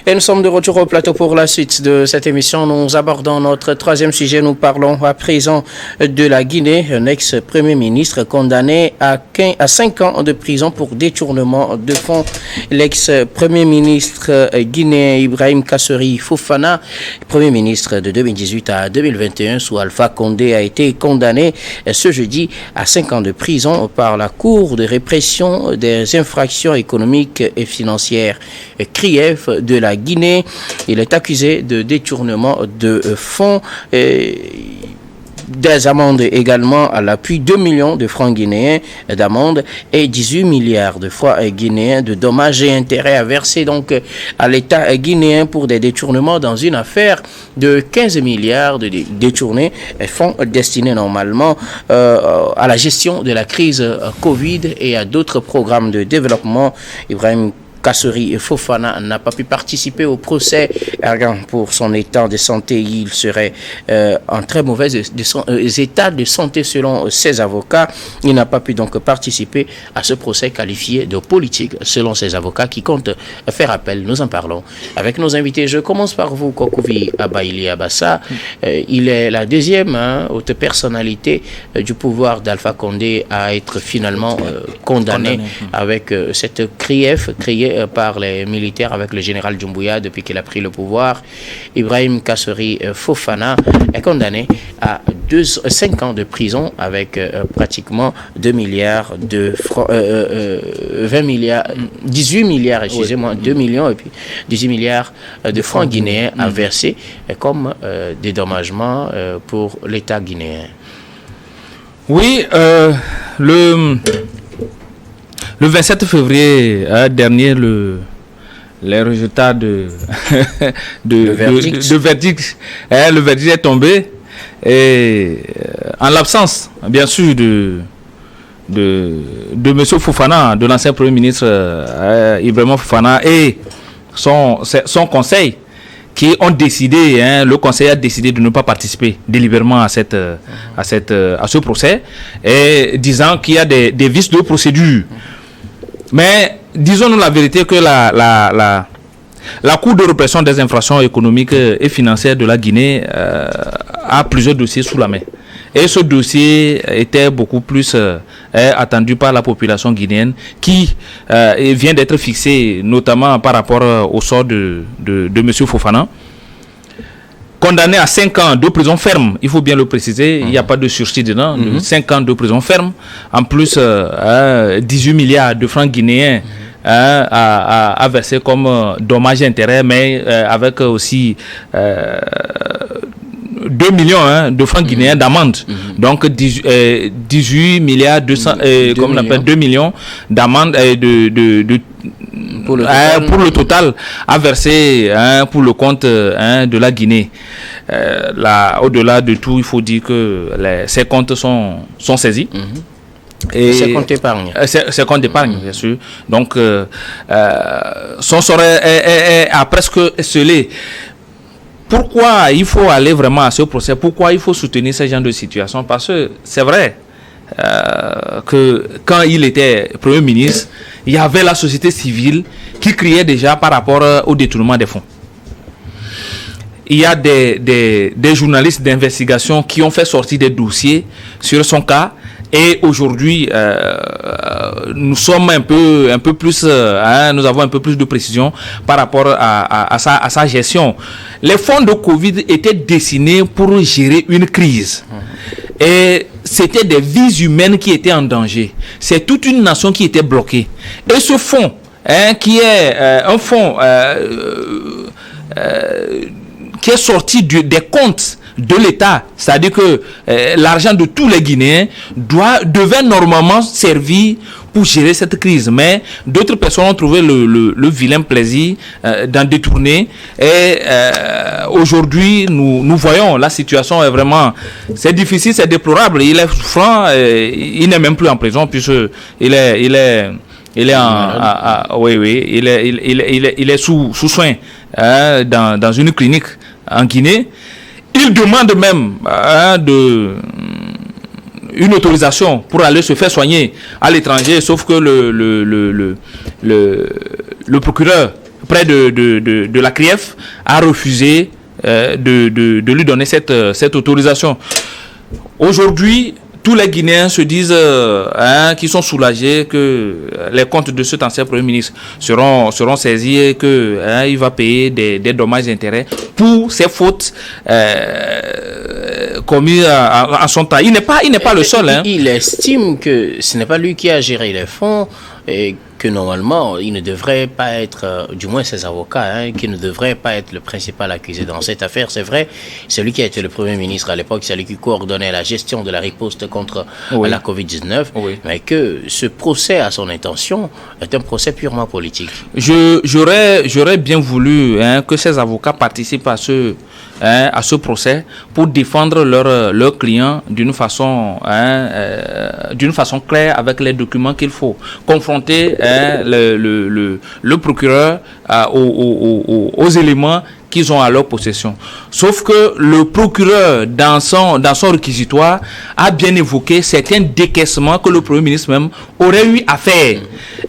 Et nous sommes de retour au plateau pour la suite de cette émission. Nous abordons notre troisième sujet. Nous parlons à présent de la Guinée. Un ex-premier ministre condamné à 5 ans de prison pour détournement de fonds. L'ex-premier ministre guinéen Ibrahim Kasseri Fofana, premier ministre de 2018 à 2021 sous Alpha Condé, a été condamné ce jeudi à 5 ans de prison par la Cour de répression des infractions économiques et financières CRIEF de la Guinée. Il est accusé de détournement de fonds et des amendes également à l'appui 2 millions de francs guinéens d'amendes et 18 milliards de francs guinéens de dommages et intérêts à verser donc à l'État guinéen pour des détournements dans une affaire de 15 milliards de détournés, fonds destinés normalement à la gestion de la crise Covid et à d'autres programmes de développement. Ibrahim Kasseri Fofana n'a pas pu participer au procès pour son état de santé. Il serait en très mauvais état de santé selon ses avocats. Il n'a pas pu donc participer à ce procès qualifié de politique selon ses avocats qui comptent faire appel. Nous en parlons avec nos invités. Je commence par vous, Kokouvi Abaili Abassa. Il est la deuxième haute personnalité du pouvoir d'Alpha Condé à être finalement condamné avec cette CRIEF créée par les militaires avec le général Doumbouya depuis qu'il a pris le pouvoir. Ibrahim Kasseri Fofana est condamné à 5 ans de prison avec pratiquement 2 milliards de francs, 20 milliards, 18 milliards, excusez-moi, 2 millions et puis 18 milliards de francs guinéens à verser comme dédommagement pour l'État guinéen. Oui, le 27 février dernier, les résultats de verdict est tombé et en l'absence, bien sûr, de M. Fofana, de l'ancien Premier ministre Ibrahim Fofana et son conseil qui ont décidé, le conseil a décidé de ne pas participer délibérément à ce procès et disant qu'il y a des vices de procédure. Mais disons-nous la vérité que la Cour de répression des infractions économiques et financières de la Guinée a plusieurs dossiers sous la main. Et ce dossier était beaucoup plus attendu par la population guinéenne qui vient d'être fixé notamment par rapport au sort de M. Fofana. Condamné à 5 ans de prison ferme, il faut bien le préciser, il n'y a pas de sursis dedans, 5 ans de prison ferme, en plus 18 milliards de francs guinéens à verser comme dommages et intérêts, mais avec aussi 2 millions de francs guinéens d'amende. Donc 18 milliards 200, comme on appelle 2 millions d'amende pour le total à verser pour le compte de la Guinée. Au-delà de tout, il faut dire que ces comptes sont saisis. Et c'est compte d'épargne. C'est compte d'épargne, bien sûr. Donc, son sort a presque scellé. Pourquoi il faut aller vraiment à ce procès? Pourquoi il faut soutenir ce genre de situation? Parce que c'est vrai que quand il était Premier ministre, il y avait la société civile qui criait déjà par rapport au détournement des fonds. Il y a des journalistes d'investigation qui ont fait sortir des dossiers sur son cas. Et aujourd'hui, nous sommes un peu plus, nous avons un peu plus de précision par rapport à sa gestion. Les fonds de Covid étaient destinés pour gérer une crise. Et c'était des vies humaines qui étaient en danger. C'est toute une nation qui était bloquée. Et ce fonds, qui est un fonds qui est sorti des comptes de l'État, c'est-à-dire que l'argent de tous les Guinéens devait normalement servir pour gérer cette crise, mais d'autres personnes ont trouvé le vilain plaisir d'en détourner et aujourd'hui nous voyons la situation est vraiment, c'est difficile, c'est déplorable. Il est souffrant, il n'est même plus en prison puisque il est sous soin dans une clinique en Guinée. Il demande même une autorisation pour aller se faire soigner à l'étranger, sauf que le procureur auprès de la CRIEF a refusé de lui donner cette autorisation. Aujourd'hui, tous les Guinéens se disent qu'ils sont soulagés que les comptes de cet ancien Premier ministre seront saisis et qu'il va payer des dommages et intérêts pour ses fautes commises en son temps. Il n'est pas le seul. Il estime que ce n'est pas lui qui a géré les fonds et que normalement, il ne devrait pas être, du moins ses avocats, qui ne devraient pas être le principal accusé dans cette affaire. C'est vrai, c'est lui qui a été le Premier ministre à l'époque, c'est lui qui coordonnait la gestion de la riposte contre la Covid-19, mais que ce procès à son intention est un procès purement politique. J'aurais bien voulu que ces avocats participent à ce procès pour défendre leurs clients d'une façon claire avec les documents qu'il faut. Confronter le procureur aux éléments qu'ils ont à leur possession. Sauf que le procureur, dans son réquisitoire, a bien évoqué certains décaissements que le Premier ministre même aurait eu à faire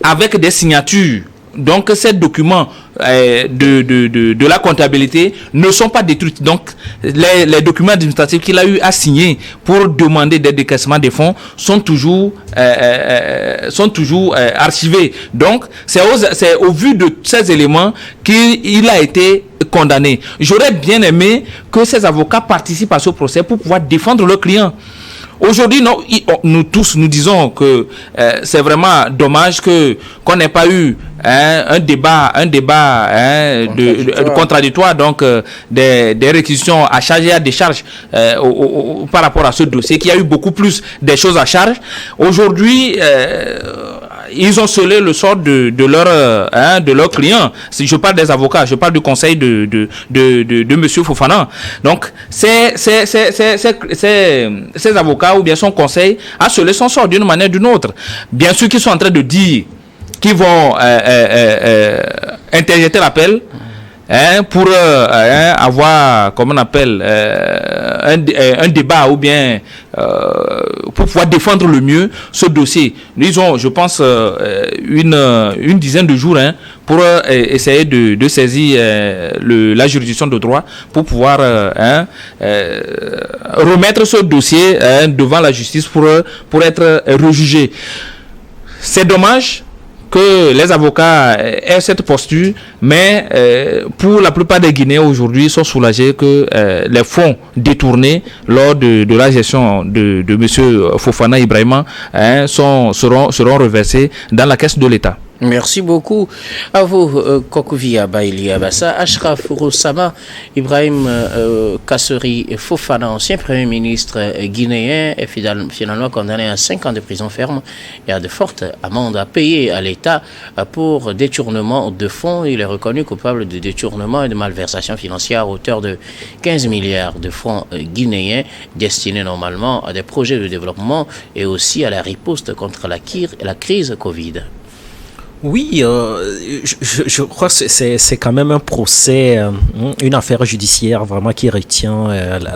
avec des signatures. Donc, ces documents de la comptabilité ne sont pas détruits. Donc, les documents administratifs qu'il a eu à signer pour demander des décaissements des fonds sont toujours archivés. Donc, c'est au vu de ces éléments qu'il a été condamné. J'aurais bien aimé que ces avocats participent à ce procès pour pouvoir défendre leurs clients. Aujourd'hui, nous tous, nous disons que c'est vraiment dommage qu'on n'ait pas eu un débat contradictoire, donc des réquisitions à charge et à décharge par rapport à ce dossier, qui a eu beaucoup plus des choses à charge. Aujourd'hui, ils ont scellé le sort de leurs clients. Si je parle des avocats, je parle du conseil de monsieur Fofana. Donc, ces avocats ou bien son conseil a scellé son sort d'une manière ou d'une autre. Bien sûr qu'ils sont en train de dire qu'ils vont interjeter l'appel pour avoir, comment on appelle, un débat ou bien pour pouvoir défendre le mieux ce dossier. Ils ont, je pense, une dizaine de jours pour essayer de saisir la juridiction de droit pour pouvoir remettre ce dossier devant la justice pour être rejugé. C'est dommage que les avocats aient cette posture, mais pour la plupart des Guinéens aujourd'hui, ils sont soulagés que les fonds détournés lors de la gestion de M. Fofana Ibrahima seront reversés dans la caisse de l'État. Merci beaucoup à vous, Kokouvia Baili Abassa, Ashraf Roussama, Ibrahim Kasseri Fofana, ancien Premier ministre guinéen, est finalement condamné à 5 ans de prison ferme et à de fortes amendes à payer à l'État pour détournement de fonds. Il est reconnu coupable de détournement et de malversation financière à hauteur de 15 milliards de francs guinéens destinés normalement à des projets de développement et aussi à la riposte contre la crise Covid. Oui, je crois que c'est quand même un procès, une affaire judiciaire vraiment qui retient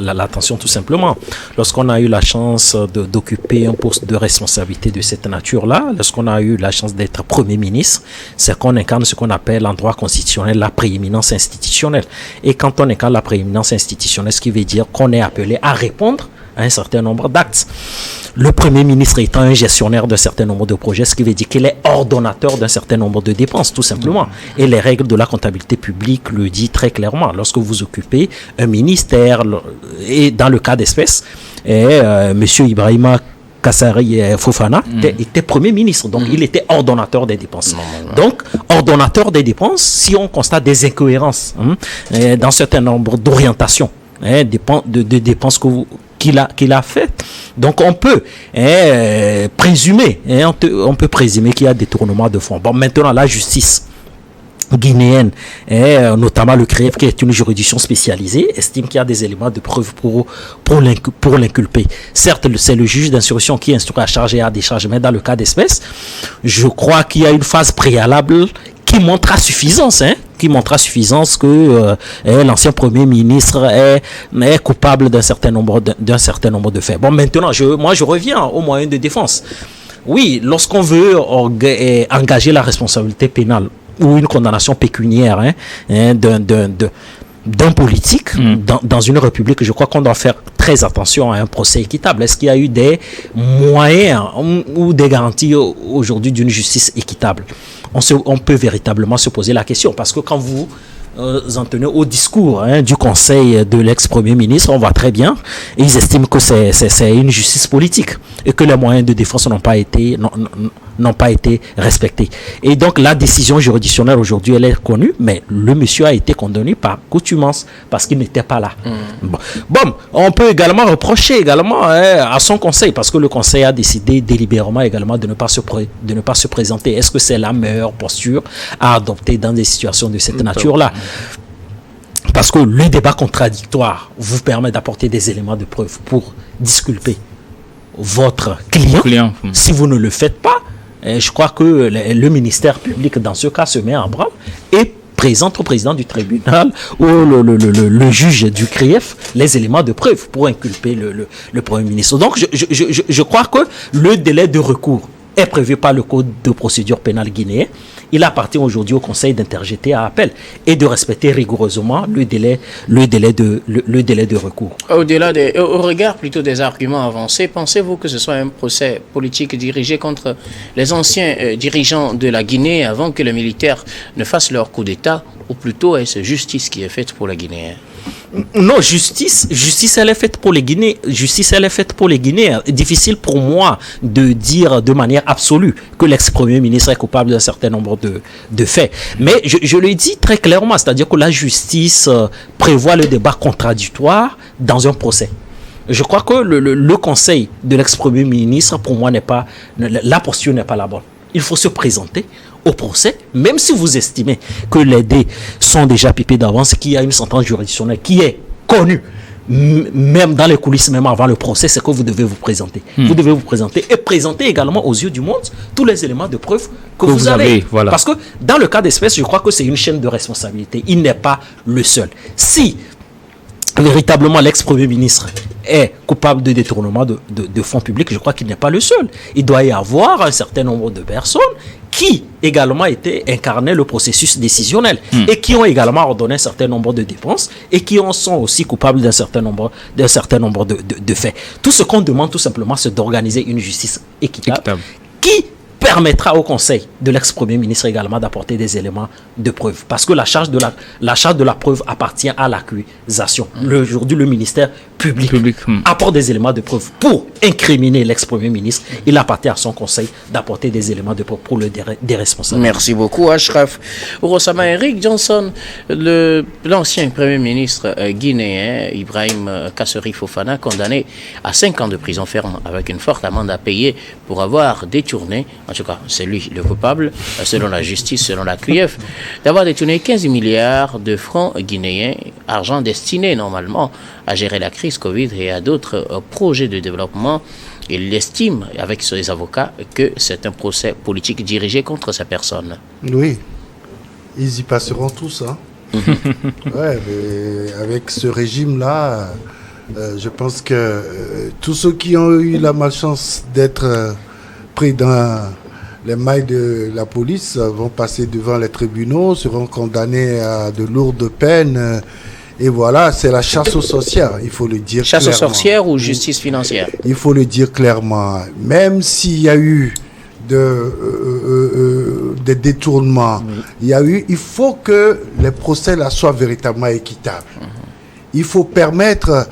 l'attention tout simplement. Lorsqu'on a eu la chance d'occuper un poste de responsabilité de cette nature-là, lorsqu'on a eu la chance d'être Premier ministre, c'est qu'on incarne ce qu'on appelle en droit constitutionnel la prééminence institutionnelle. Et quand on incarne la prééminence institutionnelle, ce qui veut dire qu'on est appelé à répondre à un certain nombre d'actes. Le Premier ministre étant un gestionnaire d'un certain nombre de projets, ce qui veut dire qu'il est ordonnateur d'un certain nombre de dépenses, tout simplement. Et les règles de la comptabilité publique le disent très clairement. Lorsque vous occupez un ministère, et dans le cas d'espèce, M. Ibrahima Kasseri Fofana était Premier ministre, donc il était ordonnateur des dépenses. Donc, ordonnateur des dépenses, si on constate des incohérences dans un certain nombre d'orientations, de dépenses qu'il a fait. Donc on peut présumer, on peut présumer qu'il y a détournement de fonds. Bon, maintenant la justice guinéenne, notamment le CRIEF, qui est une juridiction spécialisée, estime qu'il y a des éléments de preuve pour l'inculper. Certes, c'est le juge d'instruction qui instruit à charge et à décharge, mais dans le cas d'espèce, je crois qu'il y a une phase préalable qui montrera suffisance, que l'ancien Premier ministre est coupable d'un certain nombre de faits. Bon, maintenant, je reviens aux moyens de défense. Oui, lorsqu'on veut engager la responsabilité pénale ou une condamnation pécuniaire d'un politique dans une république, je crois qu'on doit faire très attention à un procès équitable. Est-ce qu'il y a eu des moyens ou des garanties aujourd'hui d'une justice équitable? On peut véritablement se poser la question, parce que quand vous en tenez au discours du conseil de l'ex-premier ministre, on voit très bien, et ils estiment que c'est une justice politique et que les moyens de défense n'ont pas été respectés. Et donc la décision juridictionnelle aujourd'hui, elle est connue, mais le monsieur a été condamné par contumace parce qu'il n'était pas là. Bon, on peut également reprocher à son conseil, parce que le conseil a décidé délibérément également de ne pas se présenter. Est-ce que c'est la meilleure posture à adopter dans des situations de cette nature-là? Parce que le débat contradictoire vous permet d'apporter des éléments de preuve pour disculper votre client. Si vous ne le faites pas, je crois que le ministère public dans ce cas se met en branle et présente au président du tribunal ou le juge du CRIEF les éléments de preuve pour inculper le Premier ministre. Donc je crois que le délai de recours est prévu par le Code de procédure pénale guinéen. Il appartient aujourd'hui au Conseil d'interjeter à appel et de respecter rigoureusement le délai de recours. Au regard plutôt des arguments avancés, pensez-vous que ce soit un procès politique dirigé contre les anciens dirigeants de la Guinée avant que les militaires ne fassent leur coup d'État, ou plutôt est-ce justice qui est faite pour les Guinéens? Non, justice, elle est faite pour les Guinéens. Justice, elle est faite pour les Guinéens. Difficile pour moi de dire de manière absolue que l'ex-premier ministre est coupable d'un certain nombre de faits. Mais je le dis très clairement, c'est-à-dire que la justice prévoit le débat contradictoire dans un procès. Je crois que le conseil de l'ex-premier ministre, pour moi, la posture n'est pas la bonne. Il faut se présenter au procès, même si vous estimez que les dés sont déjà pipés d'avance, qu'il y a une sentence juridictionnelle qui est connue, même dans les coulisses, même avant le procès, c'est que vous devez vous présenter. Vous devez vous présenter et présenter également aux yeux du monde tous les éléments de preuve que vous avez. Voilà. Parce que dans le cas d'espèce, je crois que c'est une chaîne de responsabilité. Il n'est pas le seul. Si véritablement l'ex-premier ministre est coupable de détournement de fonds publics, je crois qu'il n'est pas le seul. Il doit y avoir un certain nombre de personnes qui également incarnaient le processus décisionnel et qui ont également ordonné un certain nombre de dépenses et qui sont aussi coupables d'un certain nombre de faits. Tout ce qu'on demande tout simplement, c'est d'organiser une justice équitable. Qui permettra au conseil de l'ex-premier ministre également d'apporter des éléments de preuve. Parce que la charge de la preuve appartient à l'accusation. Aujourd'hui, le ministère public apporte des éléments de preuve pour incriminer l'ex-premier ministre. Il appartient à son conseil d'apporter des éléments de preuve pour le déresponsabiliser. Merci beaucoup, Ashraf. Ourossama Eric Johnson, l'ancien premier ministre guinéen, Ibrahim Kasseri Fofana, condamné à 5 ans de prison ferme avec une forte amende à payer pour avoir détourné, en tout cas, c'est lui le coupable, selon la justice, selon la CRIEF, d'avoir détourné 15 milliards de francs guinéens, argent destiné normalement à gérer la crise Covid et à d'autres projets de développement. Il estime, avec ses avocats, que c'est un procès politique dirigé contre sa personne. Oui, ils y passeront tous. Ouais, mais avec ce régime-là, je pense que tous ceux qui ont eu la malchance d'être pris dans les mailles de la police vont passer devant les tribunaux, seront condamnés à de lourdes peines. Et voilà, c'est la chasse aux sorcières, il faut le dire chasse clairement. Chasse aux sorcières ou justice financière? Il faut le dire clairement. Même s'il y a eu des détournements, il faut que les procès là soient véritablement équitables. Il faut permettre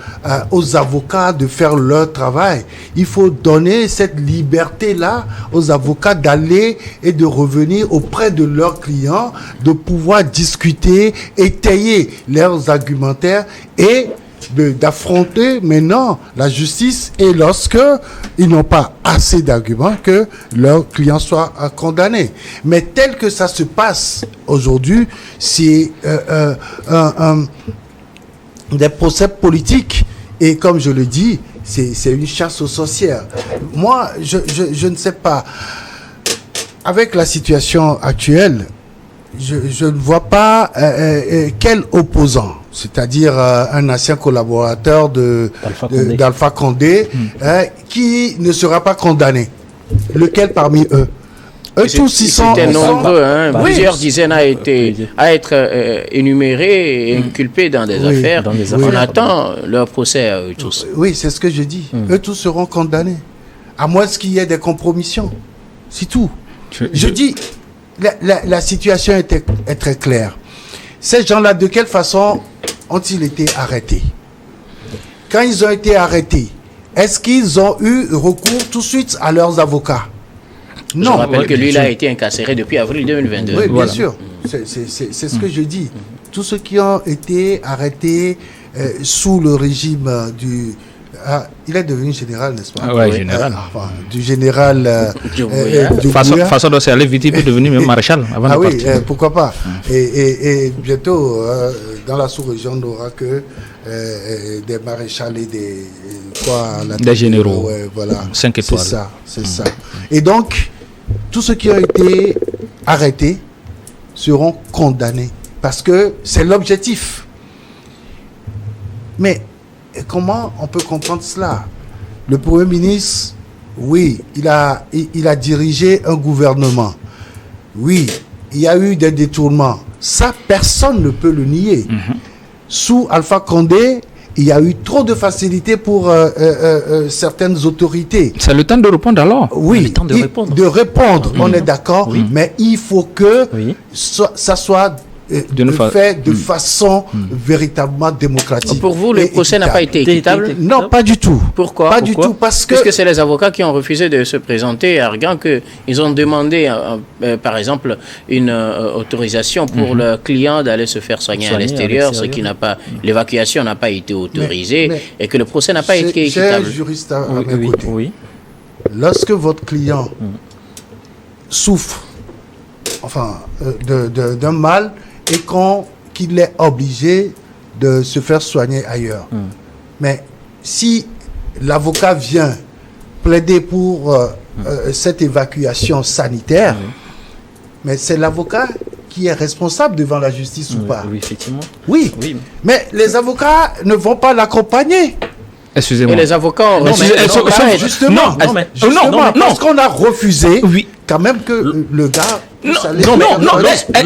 aux avocats de faire leur travail. Il faut donner cette liberté-là aux avocats d'aller et de revenir auprès de leurs clients, de pouvoir discuter, étayer leurs argumentaires et d'affronter maintenant la justice, et lorsque ils n'ont pas assez d'arguments, que leurs clients soient condamnés. Mais tel que ça se passe aujourd'hui, c'est des procès politiques, et comme je le dis, c'est une chasse aux sorcières. Moi, je ne sais pas, avec la situation actuelle, je ne vois pas quel opposant, c'est-à-dire un ancien collaborateur d'Alpha Condé, qui ne sera pas condamné. Lequel parmi eux? Eux tous, ils sont C'était nombreux, hein. Oui. Plusieurs dizaines à être énumérés et inculpés dans des affaires. dans des On affaires. attend leur procès à eux tous. Oui, c'est ce que je dis. Eux tous seront condamnés. À moins qu'il y ait des compromissions. C'est tout. Je dis, la situation est très claire. Ces gens-là, de quelle façon ont-ils été arrêtés? Quand ils ont été arrêtés, est-ce qu'ils ont eu recours tout de suite à leurs avocats? Je Non. rappelle que lui, il a été incarcéré depuis avril 2022. Oui, bien Voilà. sûr. C'est ce que je dis. Tous ceux qui ont été arrêtés sous le régime du... il est devenu général, n'est-ce pas? Ah ouais, général. Du général Doumbouya. Doumbouya. Façon dont c'est allé vite, il peut devenir même maréchal avant Ah de oui, partir. pourquoi pas. Et bientôt, dans la sous-région, on n'aura que des maréchals et Des généraux. Ouais, voilà. 5 étoiles. C'est ça, c'est ça. Et donc, tous ceux qui ont été arrêtés seront condamnés. Parce que c'est l'objectif. Mais comment on peut comprendre cela? Le Premier ministre, oui, il a dirigé un gouvernement. Oui, il y a eu des détournements. Ça, personne ne peut le nier. Sous Alpha Condé, il y a eu trop de facilité pour certaines autorités. C'est le temps de répondre alors. Oui, Le temps de répondre. de répondre, on est d'accord, mais il faut que Oui. ça soit fait de façon véritablement démocratique. Pour vous, le et procès n'a pas été équitable? Non, pas du tout. Pourquoi? Pas du tout, parce que... Puisque c'est les avocats qui ont refusé de se présenter, arguant qu'ils ont demandé, par exemple, une autorisation pour leur client d'aller se faire soigner à l'extérieur, ce qui n'a pas, l'évacuation n'a pas été autorisée, mais et que le procès n'a pas été J'ai un équitable. juriste à Oui, mes oui, côtés. oui. Lorsque votre client souffre d'un mal et qu'il est obligé de se faire soigner ailleurs. Mais si l'avocat vient plaider pour cette évacuation sanitaire, mais c'est l'avocat qui est responsable devant la justice ou pas. Oui, effectivement. Oui, Oui. mais les avocats ne vont pas l'accompagner. Excusez-moi. Et les avocats ont refusé. mais- Donc, sauf- arrête. Justement, non, mais- parce qu'on a refusé Oui. quand même que le gars... Non, puisse aller non, faire non, soigner.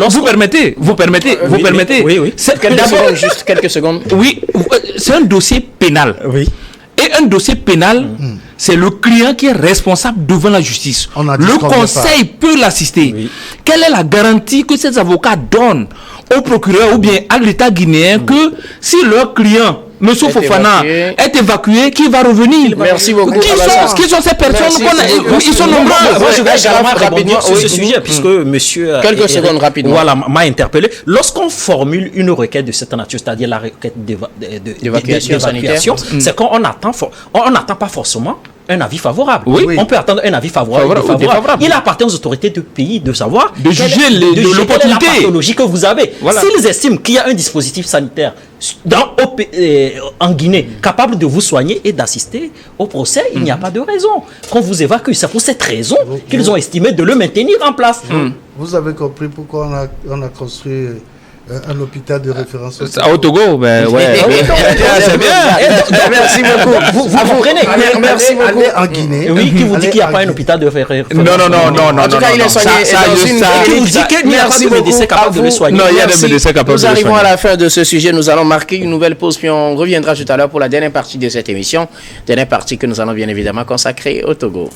vous permettez, vous oui, permettez. oui, oui. C'est Quelques secondes, juste quelques secondes. oui, c'est un dossier pénal. Oui. Et un dossier pénal, c'est le client qui est responsable devant la justice. On a dit Le ce qu'on veut conseil peut l'assister. Oui. Quelle est la garantie que ces avocats donnent au procureur ou bien à l'État guinéen que si leur client, M. Fofana, évacué. est évacué, qui va revenir? Merci beaucoup, Qui sont ces personnes? Merci. Ils sont nombreux. Moi, je vais Ouais, également rapidement, rebondir sur oui. ce sujet, puisque monsieur... Quelques Eric, secondes, rapidement. Voilà, m'a interpellé. Lorsqu'on formule une requête de cette nature, c'est-à-dire la requête D'évacuation sanitaire. c'est qu'on attend, on n'attend pas forcément un avis favorable. Oui. On peut attendre un avis favorable, Favorable ou défavorable. Il appartient aux autorités du pays de savoir De juger quelle est l'opportunité. la pathologie que vous avez. Voilà. S'ils estiment qu'il y a un dispositif sanitaire en Guinée capable de vous soigner et d'assister au procès, il n'y a pas de raison qu'on vous évacue. C'est pour cette raison qu'ils ont estimé de le maintenir en place. Vous avez compris pourquoi on a construit un hôpital de référence. Au Togo, ben ouais. C'est bien. Merci beaucoup. Vous comprenez? Merci beaucoup. Allez en Guinée. Oui, qui vous dit Allez qu'il n'y a en pas un Guinée. hôpital de référence. En tout cas, il est soigné dans une Qui vous dit qu'il n'y a pas de médecin capable de le soigner. Non, il y a des Merci. médecins capables Nous de le arrivons à soigner. la fin de ce sujet. Nous allons marquer une nouvelle pause, puis on reviendra tout à l'heure pour la dernière partie de cette émission. Dernière partie que nous allons bien évidemment consacrer au Togo.